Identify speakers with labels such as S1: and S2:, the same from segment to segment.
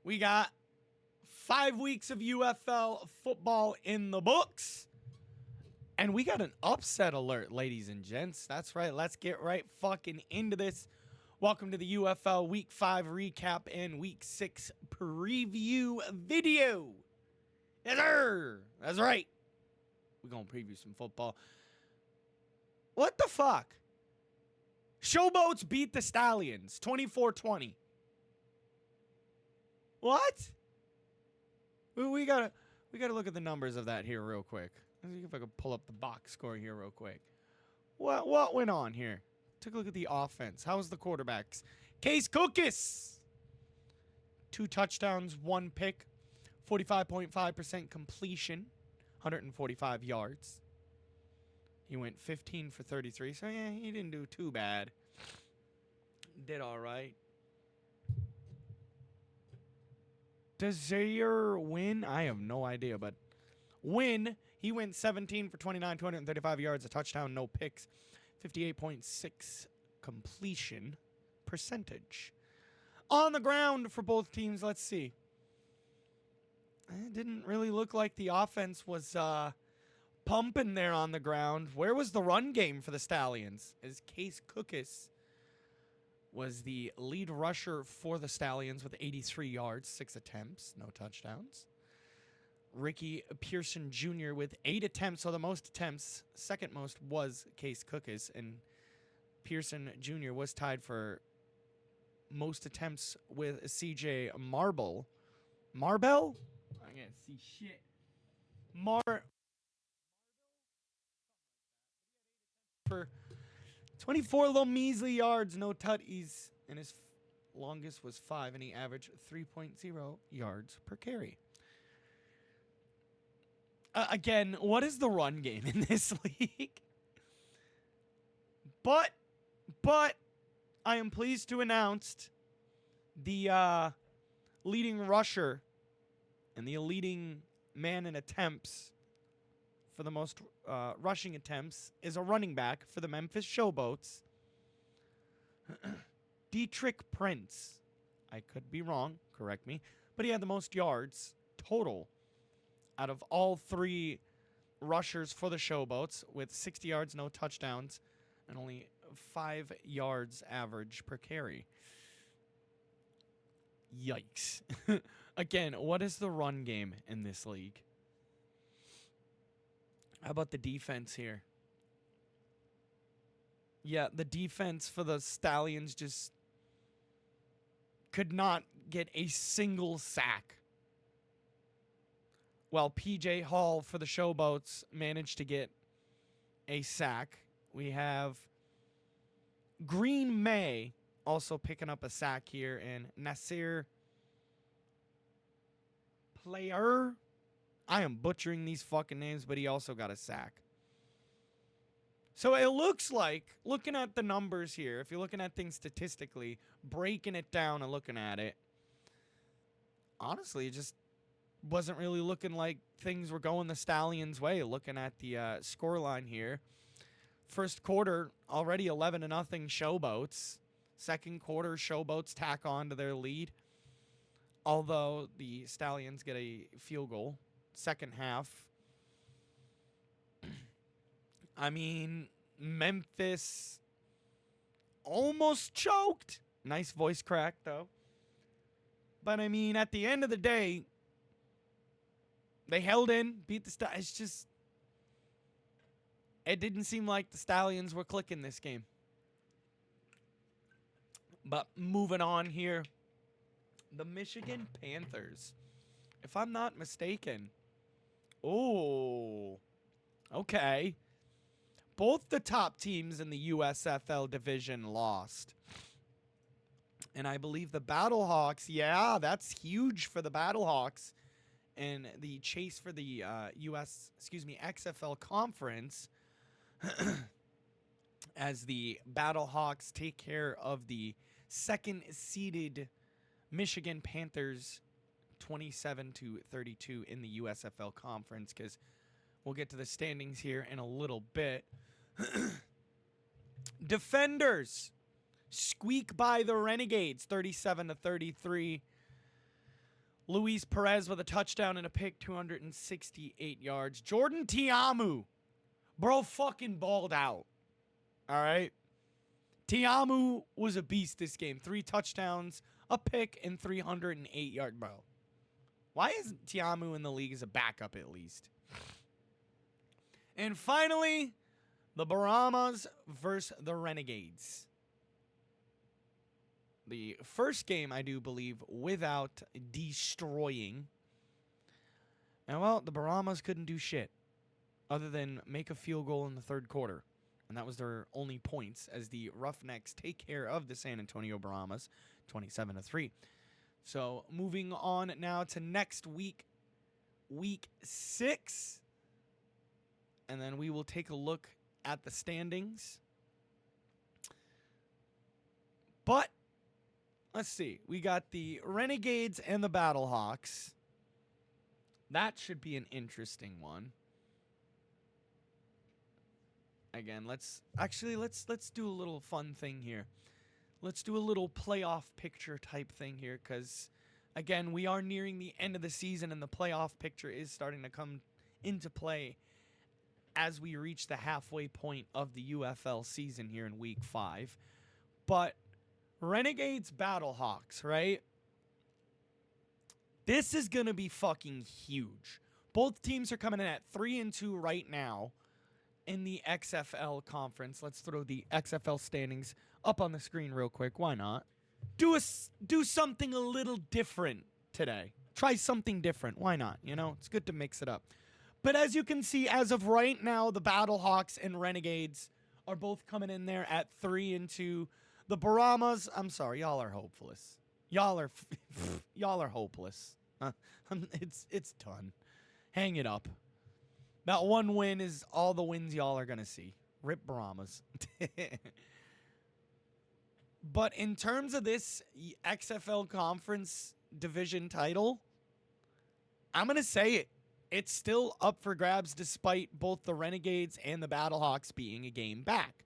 S1: We got 5 weeks of UFL football in the books. And we got an upset alert, ladies and gents. That's right. Let's get right fucking into this. Welcome to the UFL Week 5 recap and Week 6 preview video. Yes, sir. That's right. We're going to preview some football. What the fuck? Showboats beat the Stallions 24-20. What? We gotta look at the numbers of that here real quick. Let's see if I can pull up the box score here real quick. What went on here? Take a look at the offense. How was the quarterbacks? Case Cookis. 2 touchdowns, 1 pick, 45.5% completion, 145 yards. He went 15 for 33, so yeah, he didn't do too bad. Did all right. Does Zaire win? I have no idea, but win. He went 17 for 29, 235 yards, a touchdown, no picks, 58.6 completion percentage. On the ground for both teams, let's see. It didn't really look like the offense was pumping there on the ground. Where was the run game for the Stallions? As Case Cookis was the lead rusher for the Stallions with 83 yards, 6 attempts, no touchdowns. Ricky Pearson Jr. with 8 attempts, so the most attempts, second most was Case Cookis, and Pearson Jr. was tied for most attempts with CJ Marble. Marbell? I can't see shit. For 24 little measly yards, no tutties, and his longest was 5, and he averaged 3.0 yards per carry. Again, what is the run game in this league? But I am pleased to announce the leading rusher and the leading man in attempts for the most rushing attempts is a running back for the Memphis Showboats, Dietrich Prince. I could be wrong, correct me, but he had the most yards total out of all 3 rushers for the Showboats with 60 yards, no touchdowns, and only 5 yards average per carry. Yikes. Again, what is the run game in this league? How about the defense here? Yeah, the defense for the Stallions just could not get a single sack. While PJ Hall for the Showboats managed to get a sack. We have Green May also picking up a sack here, and Nasir Player. I am butchering these fucking names, but he also got a sack. So it looks like, looking at the numbers here, if you're looking at things statistically, breaking it down and looking at it, honestly, it just wasn't really looking like things were going the Stallions' way. Looking at the scoreline here, first quarter already 11-0 Showboats. Second quarter, Showboats tack on to their lead, although the Stallions get a field goal. Second half, I mean, Memphis almost choked. Nice voice crack though. But I mean, at the end of the day, they held in, beat the Stallions. It's just, it didn't seem like the Stallions were clicking this game. But moving on here, the Michigan Panthers, if I'm not mistaken. Oh, okay. Both the top teams in the USFL division lost. And I believe the Battlehawks, yeah, that's huge for the Battlehawks. And the chase for the XFL conference as the Battlehawks take care of the second-seeded Michigan Panthers 27-32 in the USFL conference, because we'll get to the standings here in a little bit. Defenders squeak by the Renegades 37-33. Luis Perez with a touchdown and a pick, 268 yards. Jordan Tiamu. Bro fucking balled out. All right? Tiamu was a beast this game. 3 touchdowns, a pick, and 308 yard, bro. Why isn't Tiamu in the league as a backup at least? And finally, the Brahmas versus the Renegades. The first game, I do believe, without destroying. And, well, the Brahmas couldn't do shit other than make a field goal in the third quarter. And that was their only points as the Roughnecks take care of the San Antonio Brahmas, 27-3. So, moving on now to next week, week 6. And then we will take a look at the standings. But, let's see. We got the Renegades and the Battlehawks. That should be an interesting one. Again, let's do a little fun thing here. Let's do a little playoff picture type thing here because, again, we are nearing the end of the season and the playoff picture is starting to come into play as we reach the halfway point of the UFL season here in week 5. But Renegades Battlehawks, right? This is going to be fucking huge. Both teams are coming in at 3-2 right now in the XFL conference. Let's throw the XFL standings up on the screen real quick. Why not? Do something a little different today. Try something different. Why not? You know, it's good to mix it up. But as you can see, as of right now, the Battlehawks and Renegades are both coming in there at 3-2. The Brahmas, I'm sorry, y'all are hopeless. Y'all are hopeless. It's done. Hang it up. That one win is all the wins y'all are going to see. Rip Brahmas. But in terms of this XFL conference division title, I'm going to say it. It's still up for grabs despite both the Renegades and the Battlehawks being a game back.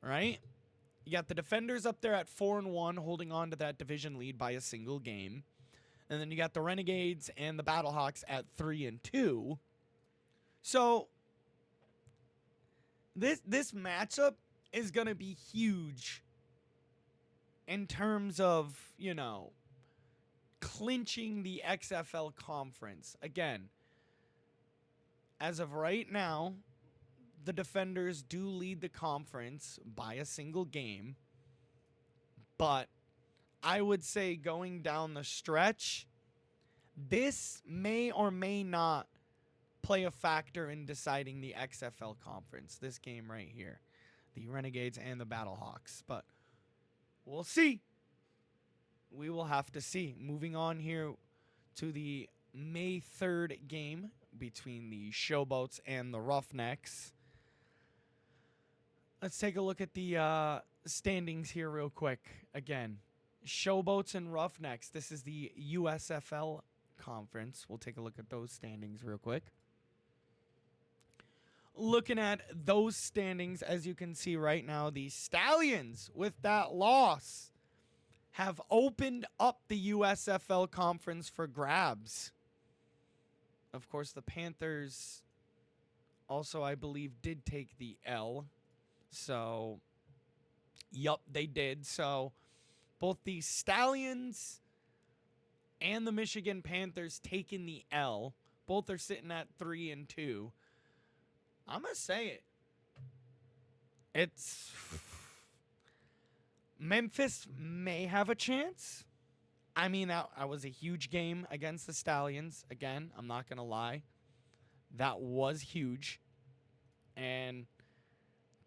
S1: Right? You got the Defenders up there at 4-1, holding on to that division lead by a single game. And then you got the Renegades and the Battlehawks at 3-2. So, this matchup is going to be huge in terms of, you know, clinching the XFL conference. Again, as of right now, the Defenders do lead the conference by a single game. But I would say going down the stretch, this may or may not play a factor in deciding the XFL conference. This game right here. The Renegades and the Battlehawks. But we'll see. We will have to see. Moving on here to the May 3rd game between the Showboats and the Roughnecks. Let's take a look at the standings here real quick. Again, Showboats and Roughnecks. This is the USFL conference. We'll take a look at those standings real quick. Looking at those standings, as you can see right now, the Stallions, with that loss, have opened up the USFL conference for grabs. Of course, the Panthers also, I believe, did take the L. So, yup, they did. So, both the Stallions and the Michigan Panthers taking the L. Both are sitting at 3-2. I'm going to say it. It's... Memphis may have a chance. I mean, that was a huge game against the Stallions. Again, I'm not going to lie. That was huge. And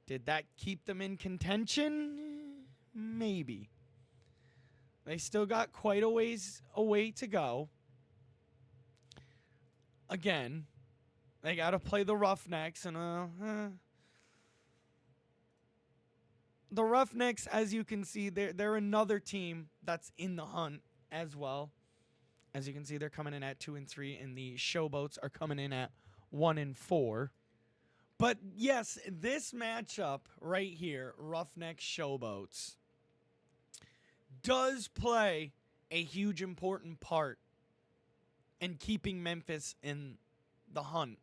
S1: did that keep them in contention? Maybe. They still got quite a ways away to go. Again, they got to play the Roughnecks. And the Roughnecks, as you can see, they're another team that's in the hunt as well. As you can see, they're coming in at 2-3, and the Showboats are coming in at 1-4. But yes, this matchup right here, Roughnecks Showboats, does play a huge important part and keeping Memphis in the hunt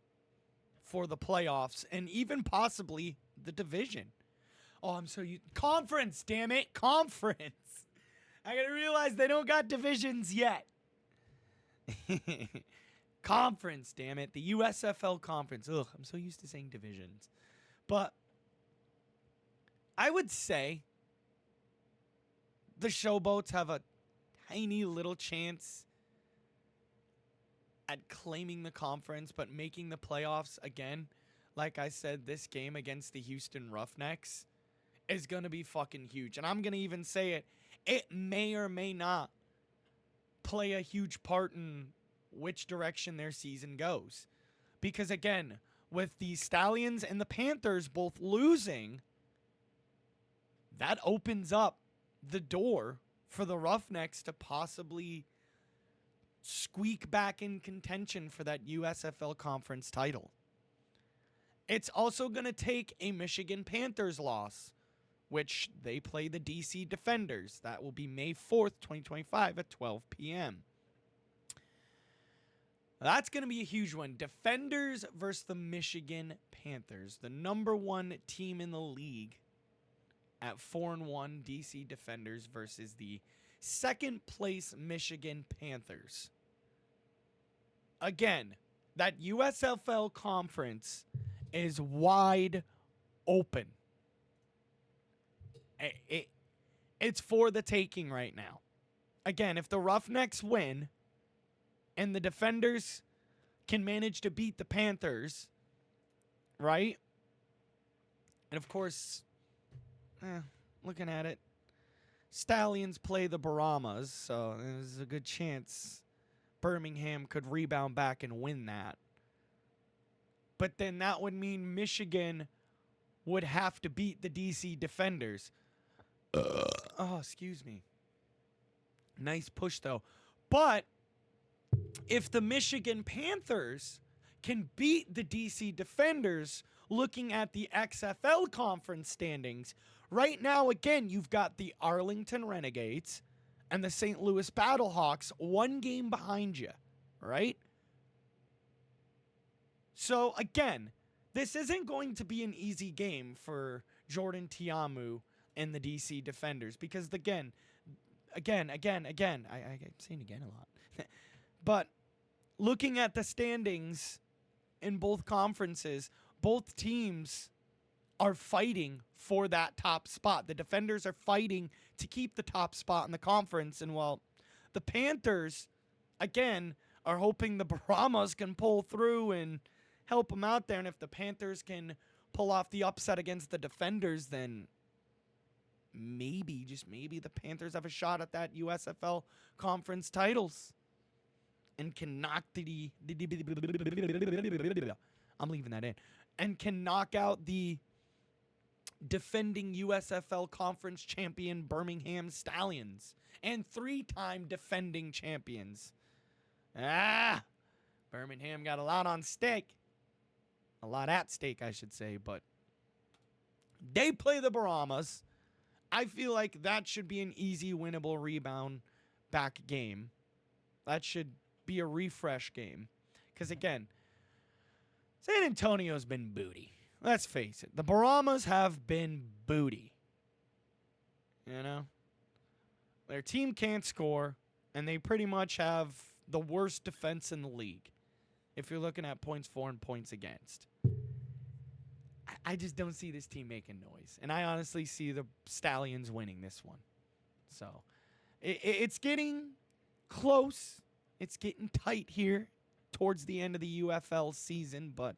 S1: for the playoffs and even possibly the division. Oh, I'm so conference, damn it, conference. I gotta realize they don't got divisions yet. Conference, damn it, the USFL conference. Ugh, I'm so used to saying divisions. But I would say the Showboats have a tiny little chance at claiming the conference, but making the playoffs again. Like I said, this game against the Houston Roughnecks is going to be fucking huge. And I'm going to even say it. It may or may not play a huge part in which direction their season goes. Because again, with the Stallions and the Panthers both losing, that opens up the door for the Roughnecks to possibly squeak back in contention for that USFL conference title. It's also going to take a Michigan Panthers loss, which they play the DC Defenders. That will be May 4th, 2025 at 12 p.m. That's going to be a huge one. Defenders versus the Michigan Panthers, the number one team in the league at 4-1. DC Defenders versus the second place Michigan Panthers. Again, that USFL conference is wide open. It's for the taking right now. Again, if the Roughnecks win and the Defenders can manage to beat the Panthers, right? And of course, looking at it, Stallions play the Brahmas, so there's a good chance Birmingham could rebound back and win that. But then that would mean Michigan would have to beat the DC Defenders. Oh, excuse me. Nice push, though. But if the Michigan Panthers can beat the DC Defenders, looking at the XFL conference standings, right now, again, you've got the Arlington Renegades and the St. Louis Battlehawks one game behind you, right? So, again, this isn't going to be an easy game for Jordan Tiamu and the DC Defenders because, again, I'm saying again a lot. But looking at the standings in both conferences, both teams are fighting for that top spot. The Defenders are fighting to keep the top spot in the conference. And while the Panthers, again, are hoping the Brahmas can pull through and help them out there. And if the Panthers can pull off the upset against the Defenders, then maybe, just maybe, the Panthers have a shot at that USFL conference titles and can knock I'm leaving that in. And can knock out the defending USFL conference champion Birmingham Stallions and 3-time defending champions. Birmingham got a lot on stake. A lot at stake, I should say, but they play the Brahmas. I feel like that should be an easy, winnable rebound back game. That should be a refresh game. Because, again, San Antonio's been booty. Let's face it. The Brahmas have been booty. You know? Their team can't score, and they pretty much have the worst defense in the league. If you're looking at points for and points against. I just don't see this team making noise. And I honestly see the Stallions winning this one. So, it's getting close. It's getting tight here towards the end of the UFL season. But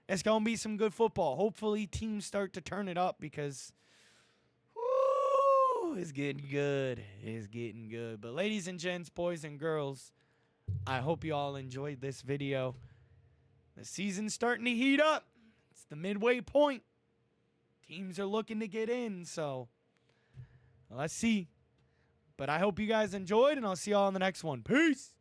S1: it's going to be some good football. Hopefully, teams start to turn it up because it's getting good. It's getting good. But ladies and gents, boys and girls, I hope you all enjoyed this video. The season's starting to heat up. It's the midway point. Teams are looking to get in, so let's see. But I hope you guys enjoyed, and I'll see y'all in the next one. Peace.